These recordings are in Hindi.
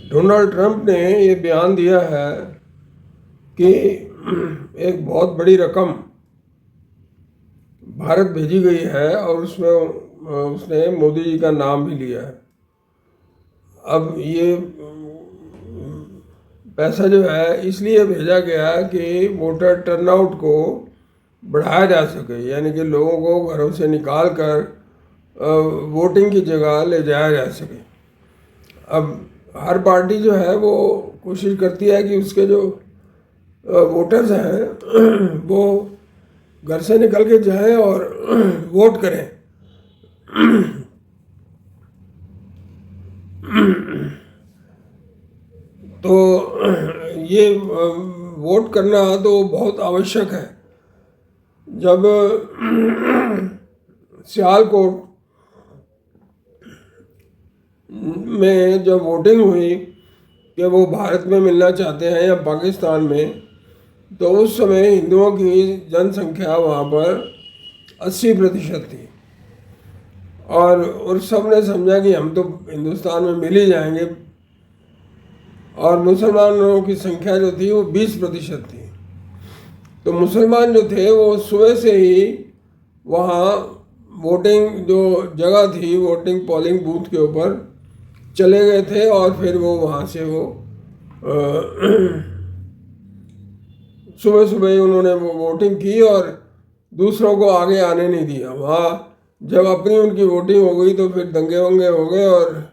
डोनाल्ड ट्रंप ने ये बयान दिया है कि एक बहुत बड़ी रकम भारत भेजी गई है और उसमें उसने मोदी जी का नाम भी लिया है। अब ये पैसा जो है इसलिए भेजा गया कि वोटर टर्नआउट को बढ़ाया जा सके, यानी कि लोगों को घरों से निकाल कर वोटिंग की जगह ले जाया जा सके। अब हर पार्टी जो है वो कोशिश करती है कि उसके जो वोटर्स हैं वो घर से निकल के जाएं और वोट करें। तो ये वोट करना तो बहुत आवश्यक है। जब सियालकोट में जब वोटिंग हुई कि वो भारत में मिलना चाहते हैं या पाकिस्तान में, तो उस समय हिंदुओं की जनसंख्या वहाँ पर 80% थी और सब ने समझा कि हम तो हिंदुस्तान में मिल ही जाएंगे। और मुसलमानों की संख्या जो थी वो 20% थी। तो मुसलमान जो थे वो सुबह से ही वहाँ वोटिंग जो जगह थी वोटिंग पोलिंग बूथ के ऊपर चले गए थे और फिर वो वहाँ से वो सुबह सुबह ही उन्होंने वो वोटिंग की और दूसरों को आगे आने नहीं दिया। वहाँ जब अपनी उनकी वोटिंग हो गई तो फिर दंगे वंगे हो गए और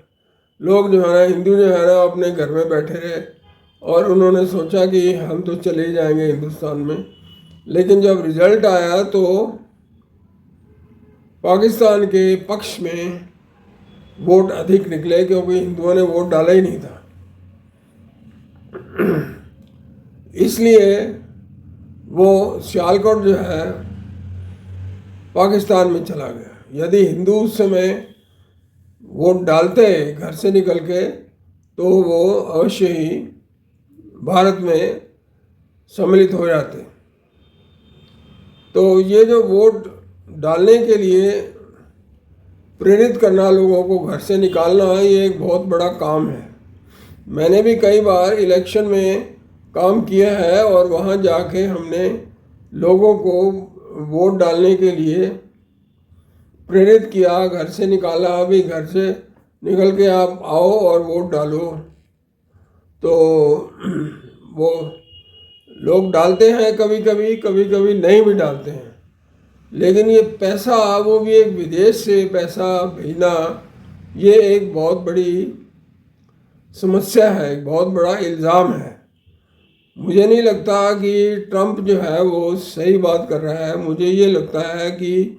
लोग जो है ना, हिंदू जो है ना, अपने घर में बैठे रहे और उन्होंने सोचा कि हम तो चले ही जाएंगे हिंदुस्तान में। लेकिन जब रिजल्ट आया तो पाकिस्तान के पक्ष में वोट अधिक निकले, क्योंकि हिंदुओं ने वोट डाला ही नहीं था। इसलिए वो सियालकोट जो है पाकिस्तान में चला गया। यदि हिंदू उस समय वोट डालते घर से निकल के तो वो अवश्य ही भारत में सम्मिलित हो जाते। तो ये जो वोट डालने के लिए प्रेरित करना, लोगों को घर से निकालना, ये एक बहुत बड़ा काम है। मैंने भी कई बार इलेक्शन में काम किया है और वहाँ जाके हमने लोगों को वोट डालने के लिए प्रेरित किया, घर से निकाला। अभी घर से निकल के आप आओ और वोट डालो। तो वो लोग डालते हैं, कभी कभी नहीं भी डालते हैं। लेकिन ये पैसा, वो भी एक विदेश से पैसा भेजना, ये एक बहुत बड़ी समस्या है, एक बहुत बड़ा इल्ज़ाम है। मुझे नहीं लगता कि ट्रंप जो है वो सही बात कर रहा है। मुझे ये लगता है कि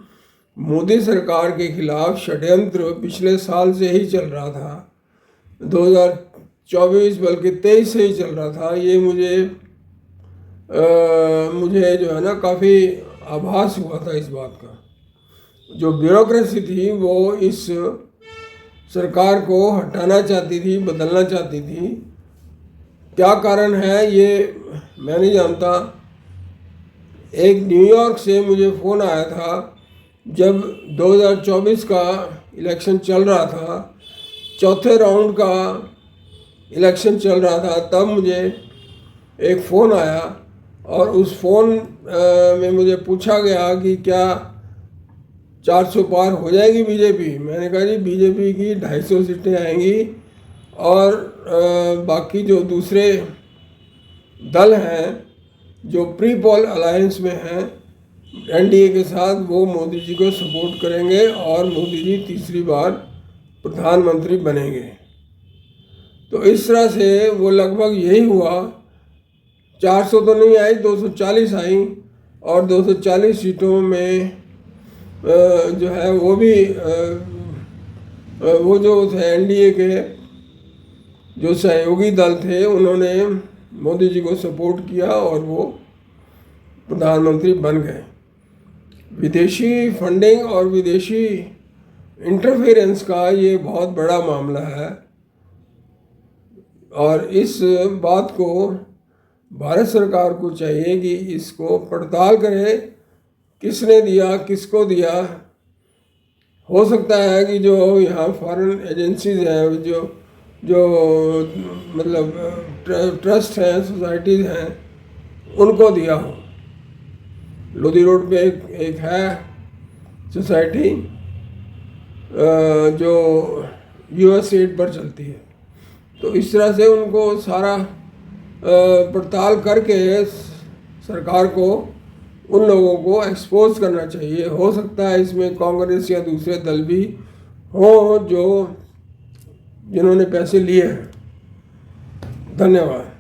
मोदी सरकार के खिलाफ षड्यंत्र पिछले साल से ही चल रहा था, 2024 बल्कि 23 से ही चल रहा था। ये मुझे जो है ना काफ़ी आभास हुआ था इस बात का। जो ब्यूरोक्रेसी थी वो इस सरकार को हटाना चाहती थी, बदलना चाहती थी। क्या कारण है ये मैं नहीं जानता। एक न्यूयॉर्क से मुझे फ़ोन आया था जब 2024 का इलेक्शन चल रहा था, चौथे राउंड का इलेक्शन चल रहा था, तब मुझे एक फ़ोन आया और उस फ़ोन में मुझे पूछा गया कि क्या 400 पार हो जाएगी बीजेपी। मैंने कहा जी बीजेपी की 250 सीटें आएंगी और बाकी जो दूसरे दल हैं जो प्री पोल अलायंस में हैं एनडीए के साथ, वो मोदी जी को सपोर्ट करेंगे और मोदी जी तीसरी बार प्रधानमंत्री बनेंगे। तो इस तरह से वो लगभग यही हुआ। 400 तो नहीं आई, 240 आई और 240 सीटों में जो है वो भी वो जो थे एनडीए के जो सहयोगी दल थे उन्होंने मोदी जी को सपोर्ट किया और वो प्रधानमंत्री बन गए। विदेशी फंडिंग और विदेशी इंटरफेरेंस का ये बहुत बड़ा मामला है और इस बात को भारत सरकार को चाहिए कि इसको पड़ताल करे, किसने दिया, किसको दिया। हो सकता है कि जो यहाँ फॉरेन एजेंसीज हैं जो जो मतलब ट्रस्ट हैं, सोसाइटीज़ हैं, उनको दिया हो। लोधी रोड पे एक है सोसाइटी जो US एड पर चलती है। तो इस तरह से उनको सारा पड़ताल करके सरकार को उन लोगों को एक्सपोज करना चाहिए। हो सकता है इसमें कांग्रेस या दूसरे दल भी हों जो जिन्होंने पैसे लिए हैं। धन्यवाद।